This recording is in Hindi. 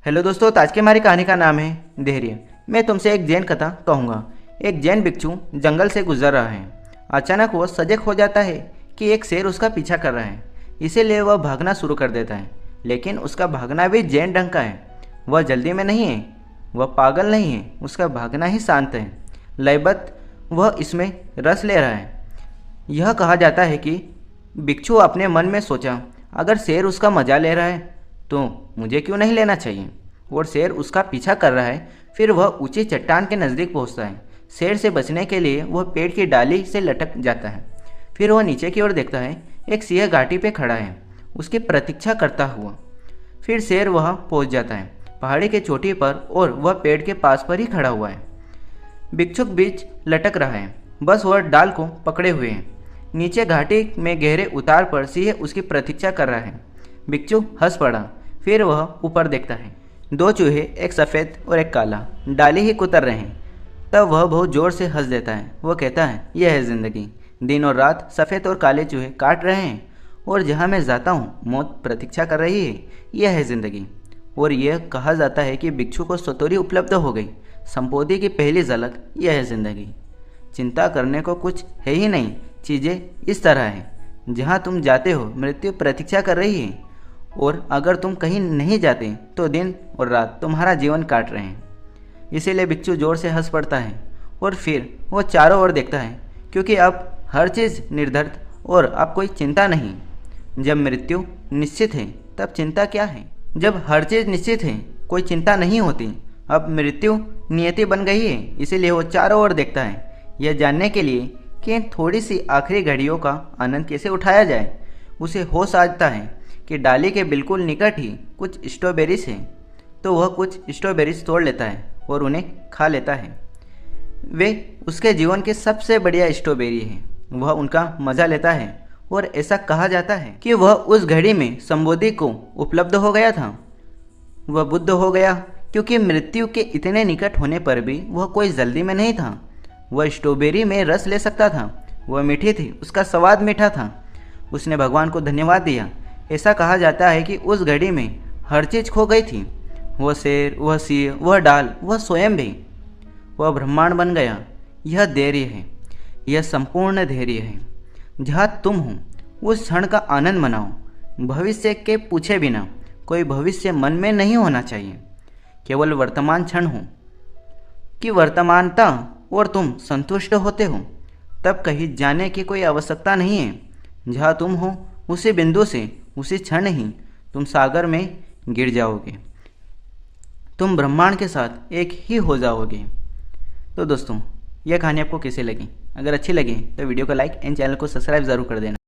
हेलो दोस्तों, आज की हमारी कहानी का नाम है धैर्य। मैं तुमसे एक जैन कथा कहूँगा। एक जैन भिक्षु जंगल से गुजर रहा है। अचानक वो सजग हो जाता है कि एक शेर उसका पीछा कर रहा है। इसीलिए वह भागना शुरू कर देता है, लेकिन उसका भागना भी जैन ढंग का है। वह जल्दी में नहीं है, वह पागल नहीं है, उसका भागना ही शांत है, लयबद्ध। वह इसमें रस ले रहा है। यह कहा जाता है कि भिक्षु अपने मन में सोचा, अगर शेर उसका मजा ले रहा है तो मुझे क्यों नहीं लेना चाहिए। और शेर उसका पीछा कर रहा है। फिर वह ऊंची चट्टान के नज़दीक पहुंचता है। शेर से बचने के लिए वह पेड़ की डाली से लटक जाता है। फिर वह नीचे की ओर देखता है। एक सिंह घाटी पे खड़ा है, उसकी प्रतीक्षा करता हुआ। फिर शेर वहाँ पहुंच जाता है, पहाड़ी के चोटी पर, और वह पेड़ के पास पर ही खड़ा हुआ है। भिक्षुक बीच लटक रहा है, बस वह डाल को पकड़े हुए है। नीचे घाटी में गहरे उतार पर सिंह उसकी प्रतीक्षा कर रहा है। भिक्षु हंस पड़ा। फिर वह ऊपर देखता है। दो चूहे, एक सफ़ेद और एक काला, डाली ही कुतर रहे हैं। तब वह बहुत ज़ोर से हंस देता है। वह कहता है, यह है ज़िंदगी। दिन और रात सफ़ेद और काले चूहे काट रहे हैं, और जहाँ मैं जाता हूँ मौत प्रतीक्षा कर रही है। यह है ज़िंदगी। और यह कहा जाता है कि भिक्षु को सतोरी उपलब्ध हो गई, संपत्ति की पहली झलक। यह है ज़िंदगी। चिंता करने को कुछ है ही नहीं। चीज़ें इस तरह हैं, जहाँ तुम जाते हो मृत्यु प्रतीक्षा कर रही है, और अगर तुम कहीं नहीं जाते तो दिन और रात तुम्हारा जीवन काट रहे हैं। इसीलिए भिक्षु जोर से हंस पड़ता है, और फिर वो चारों ओर देखता है, क्योंकि अब हर चीज़ निर्धारित और अब कोई चिंता नहीं। जब मृत्यु निश्चित है तब चिंता क्या है। जब हर चीज़ निश्चित है कोई चिंता नहीं होती। अब मृत्यु नियति बन गई है। इसीलिए वो चारों ओर देखता है, यह जानने के लिए कि इन थोड़ी सी आखिरी घड़ियों का आनंद कैसे उठाया जाए। उसे होश आता है कि डाली के बिल्कुल निकट ही कुछ स्ट्रॉबेरीज हैं। तो वह कुछ स्ट्रॉबेरीज तोड़ लेता है और उन्हें खा लेता है। वे उसके जीवन की सबसे बढ़िया स्ट्रॉबेरी है। वह उनका मज़ा लेता है, और ऐसा कहा जाता है कि वह उस घड़ी में संबोधि को उपलब्ध हो गया था। वह बुद्ध हो गया, क्योंकि मृत्यु के इतने निकट होने पर भी वह कोई जल्दी में नहीं था। वह स्ट्रॉबेरी में रस ले सकता था। वह मीठी थी, उसका स्वाद मीठा था। उसने भगवान को धन्यवाद दिया। ऐसा कहा जाता है कि उस घड़ी में हर चीज़ खो गई थी। वह शेर, वह सिंह, वह डाल, वह स्वयं भी। वह ब्रह्मांड बन गया। यह धैर्य है, यह संपूर्ण धैर्य है। जहाँ तुम हो उस क्षण का आनंद मनाओ, भविष्य के पूछे बिना। कोई भविष्य मन में नहीं होना चाहिए। केवल वर्तमान क्षण हो कि वर्तमानता, और तुम संतुष्ट होते हो। तब कहीं जाने की कोई आवश्यकता नहीं है। जहाँ तुम हो उसी बिंदु से, उसी क्षण ही तुम सागर में गिर जाओगे। तुम ब्रह्मांड के साथ एक ही हो जाओगे। तो दोस्तों, यह कहानी आपको कैसी लगी? अगर अच्छी लगी तो वीडियो को लाइक एंड चैनल को सब्सक्राइब ज़रूर कर देना।